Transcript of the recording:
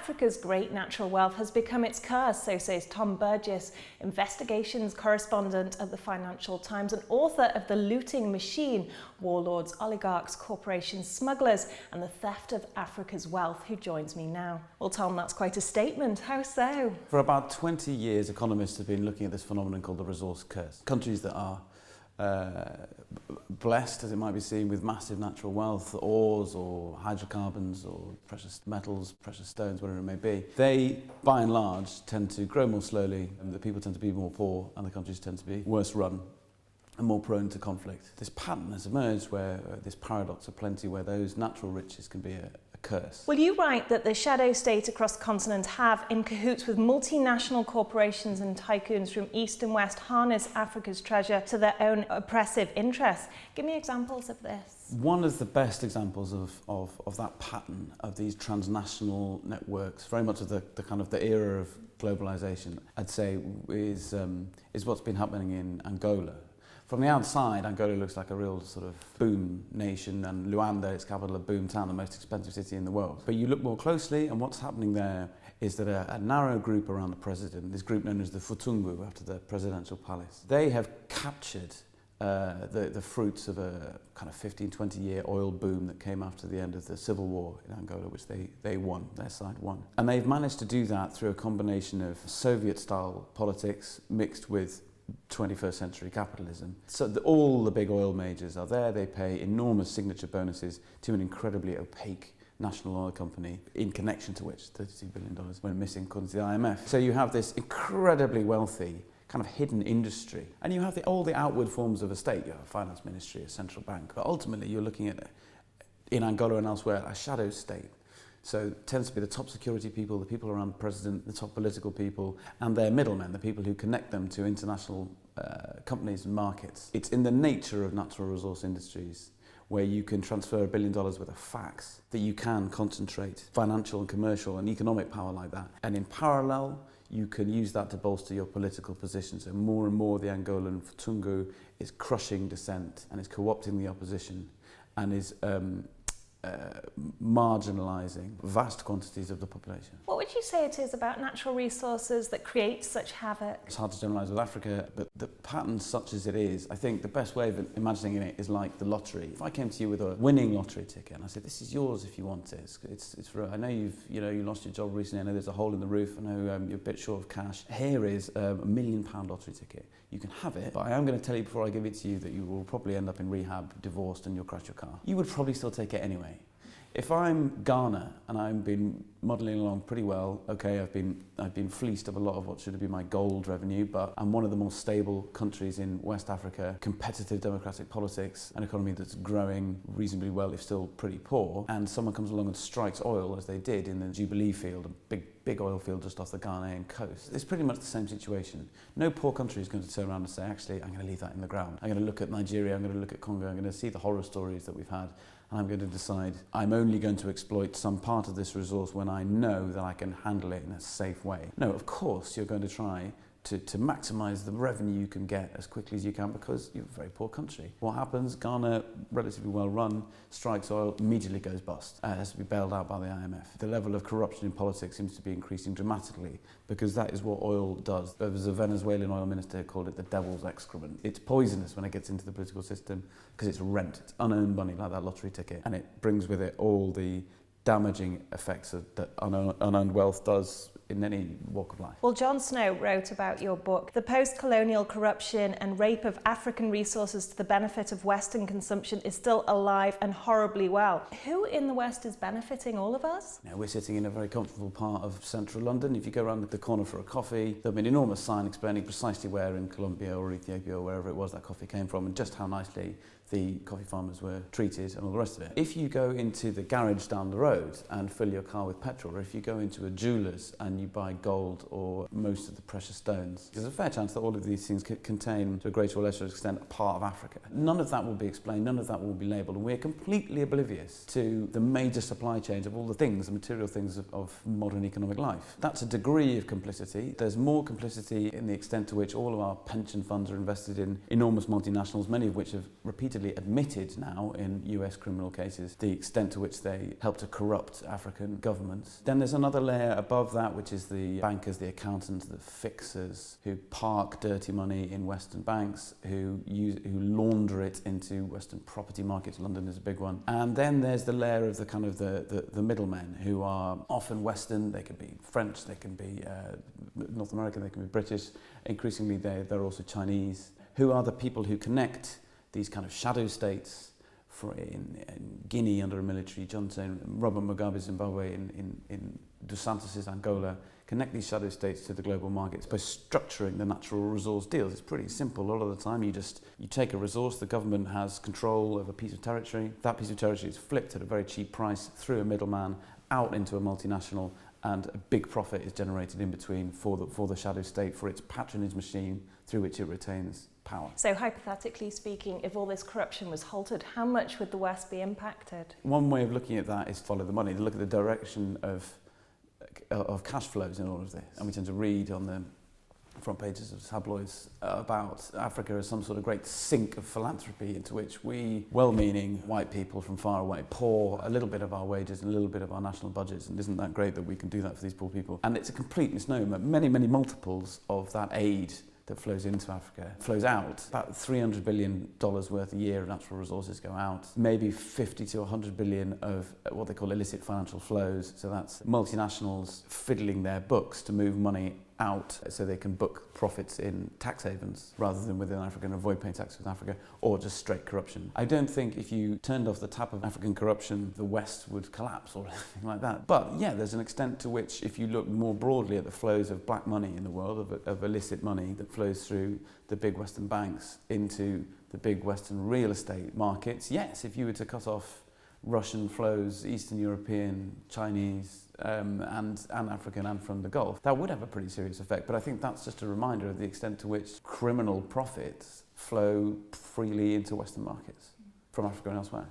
Africa's great natural wealth has become its curse, so says Tom Burgess, Investigations Correspondent at the Financial Times and author of The Looting Machine: Warlords, Oligarchs, Corporations, Smugglers and the Theft of Africa's Wealth, who joins me now. Well, Tom, that's quite a statement. How so? For about 20 years, economists have been looking at this phenomenon called the resource curse. Countries that are blessed, as it might be seen, with massive natural wealth, ores or hydrocarbons or precious metals, precious stones, whatever it may be, they, by and large, tend to grow more slowly, and the people tend to be more poor, and the countries tend to be worse run and more prone to conflict. This pattern has emerged where this paradox of plenty, where those natural riches can be a curse. Well, you write that the shadow state across the continent have, in cahoots with multinational corporations and tycoons from east and west, harnessed Africa's treasure to their own oppressive interests. Give me examples of this. One of the best examples of that pattern of these transnational networks, very much of the kind of the era of globalization, I'd say is what's been happening in Angola. From the outside, Angola looks like a real sort of boom nation, and Luanda, its capital, a boom town, the most expensive city in the world. But you look more closely, and what's happening there is that a narrow group around the president, this group known as the Futungu, after the presidential palace, they have captured the fruits of a kind of 15-20 year oil boom that came after the end of the civil war in Angola, which they won, their side won. And they've managed to do that through a combination of Soviet-style politics mixed with 21st century capitalism. So all the big oil majors are there. They pay enormous signature bonuses to an incredibly opaque national oil company, in connection to which $32 billion went missing according to the IMF. So you have this incredibly wealthy kind of hidden industry, and you have all the outward forms of a state. You have a finance ministry, a central bank, but ultimately you're looking at, in Angola and elsewhere, a shadow state. So it tends to be the top security people, the people around the president, the top political people, and their middlemen, the people who connect them to international companies and markets. It's in the nature of natural resource industries where you can transfer $1 billion worth of facts, that you can concentrate financial and commercial and economic power like that. And in parallel, you can use that to bolster your political position. So more and more the Angolan Futungu is crushing dissent and is co-opting the opposition and is marginalising vast quantities of the population. What would you say it is about natural resources that create such havoc? It's hard to generalise with Africa, but the pattern such as it is, I think the best way of imagining it is like the lottery. If I came to you with a winning lottery ticket and I said, this is yours if you want it. It's for, I know you lost your job recently, I know there's a hole in the roof, I know you're a bit short of cash. Here is a £1 million lottery ticket. You can have it, but I am going to tell you before I give it to you that you will probably end up in rehab, divorced, and you'll crash your car. You would probably still take it anyway. If I'm Ghana and I've been modelling along pretty well, okay, I've been fleeced of a lot of what should have been my gold revenue, but I'm one of the more stable countries in West Africa, competitive democratic politics, an economy that's growing reasonably well if still pretty poor, and someone comes along and strikes oil, as they did in the Jubilee field, a big oil field just off the Ghanaian coast. It's pretty much the same situation. No poor country is going to turn around and say, actually, I'm going to leave that in the ground. I'm going to look at Nigeria, I'm going to look at Congo, I'm going to see the horror stories that we've had, and I'm going to decide I'm only going to exploit some part of this resource when I know that I can handle it in a safe way. No, of course you're going to try to maximise the revenue you can get as quickly as you can because you're a very poor country. What happens? Ghana, relatively well run, strikes oil, immediately goes bust. It has to be bailed out by the IMF. The level of corruption in politics seems to be increasing dramatically because that is what oil does. There was a Venezuelan oil minister who called it the devil's excrement. It's poisonous when it gets into the political system because it's rent, it's unearned money like that lottery ticket, and it brings with it all the damaging effects that unearned wealth does in any walk of life. Well, John Snow wrote about your book, The Post-Colonial Corruption and Rape of African Resources to the Benefit of Western Consumption is still alive and horribly well. Who in the West is benefiting? All of us? Now, we're sitting in a very comfortable part of central London. If you go around the corner for a coffee, there'll be an enormous sign explaining precisely where in Colombia or Ethiopia or wherever it was that coffee came from and just how nicely the coffee farmers were treated and all the rest of it. If you go into the garage down the road and fill your car with petrol, or if you go into a jeweller's and you buy gold or most of the precious stones, there's a fair chance that all of these things contain, to a greater or lesser extent, a part of Africa. None of that will be explained, none of that will be labelled, and we're completely oblivious to the major supply chains of all the things, the material things of modern economic life. That's a degree of complicity. There's more complicity in the extent to which all of our pension funds are invested in enormous multinationals, many of which have repeatedly effectively admitted now in US criminal cases the extent to which they help to corrupt African governments. Then there's another layer above that, which is the bankers, the accountants, the fixers who park dirty money in Western banks, who launder it into Western property markets. London is a big one. And then there's the layer of the kind of the middlemen, who are often Western. They can be French, they can be North American, they can be British. Increasingly they're also Chinese, who are the people who connect these kind of shadow states in Guinea under a military junta, in Robert Mugabe's Zimbabwe, in Dos Santos's Angola, connect these shadow states to the global markets by structuring the natural resource deals. It's pretty simple. A lot of the time you take a resource, the government has control of a piece of territory. That piece of territory is flipped at a very cheap price through a middleman out into a multinational, and a big profit is generated in between for the shadow state, for its patronage machine through which it retains power. So hypothetically speaking, if all this corruption was halted, how much would the West be impacted? One way of looking at that is to follow the money, to look at the direction of cash flows in all of this. And we tend to read on the front pages of tabloids about Africa as some sort of great sink of philanthropy into which we, well-meaning white people from far away, pour a little bit of our wages and a little bit of our national budgets, and isn't that great that we can do that for these poor people? And it's a complete misnomer. Many, many multiples of that aid that flows into Africa flows out. About $300 billion worth a year of natural resources go out. Maybe 50 to 100 billion of what they call illicit financial flows. So that's multinationals fiddling their books to move money out so they can book profits in tax havens rather than within Africa and avoid paying tax with Africa, or just straight corruption. I don't think if you turned off the tap of African corruption, the West would collapse or anything like that. But yeah, there's an extent to which, if you look more broadly at the flows of black money in the world, of illicit money that flows through the big Western banks into the big Western real estate markets, yes, if you were to cut off Russian flows, Eastern European, Chinese, and African, and from the Gulf, that would have a pretty serious effect. But I think that's just a reminder of the extent to which criminal profits flow freely into Western markets from Africa and elsewhere.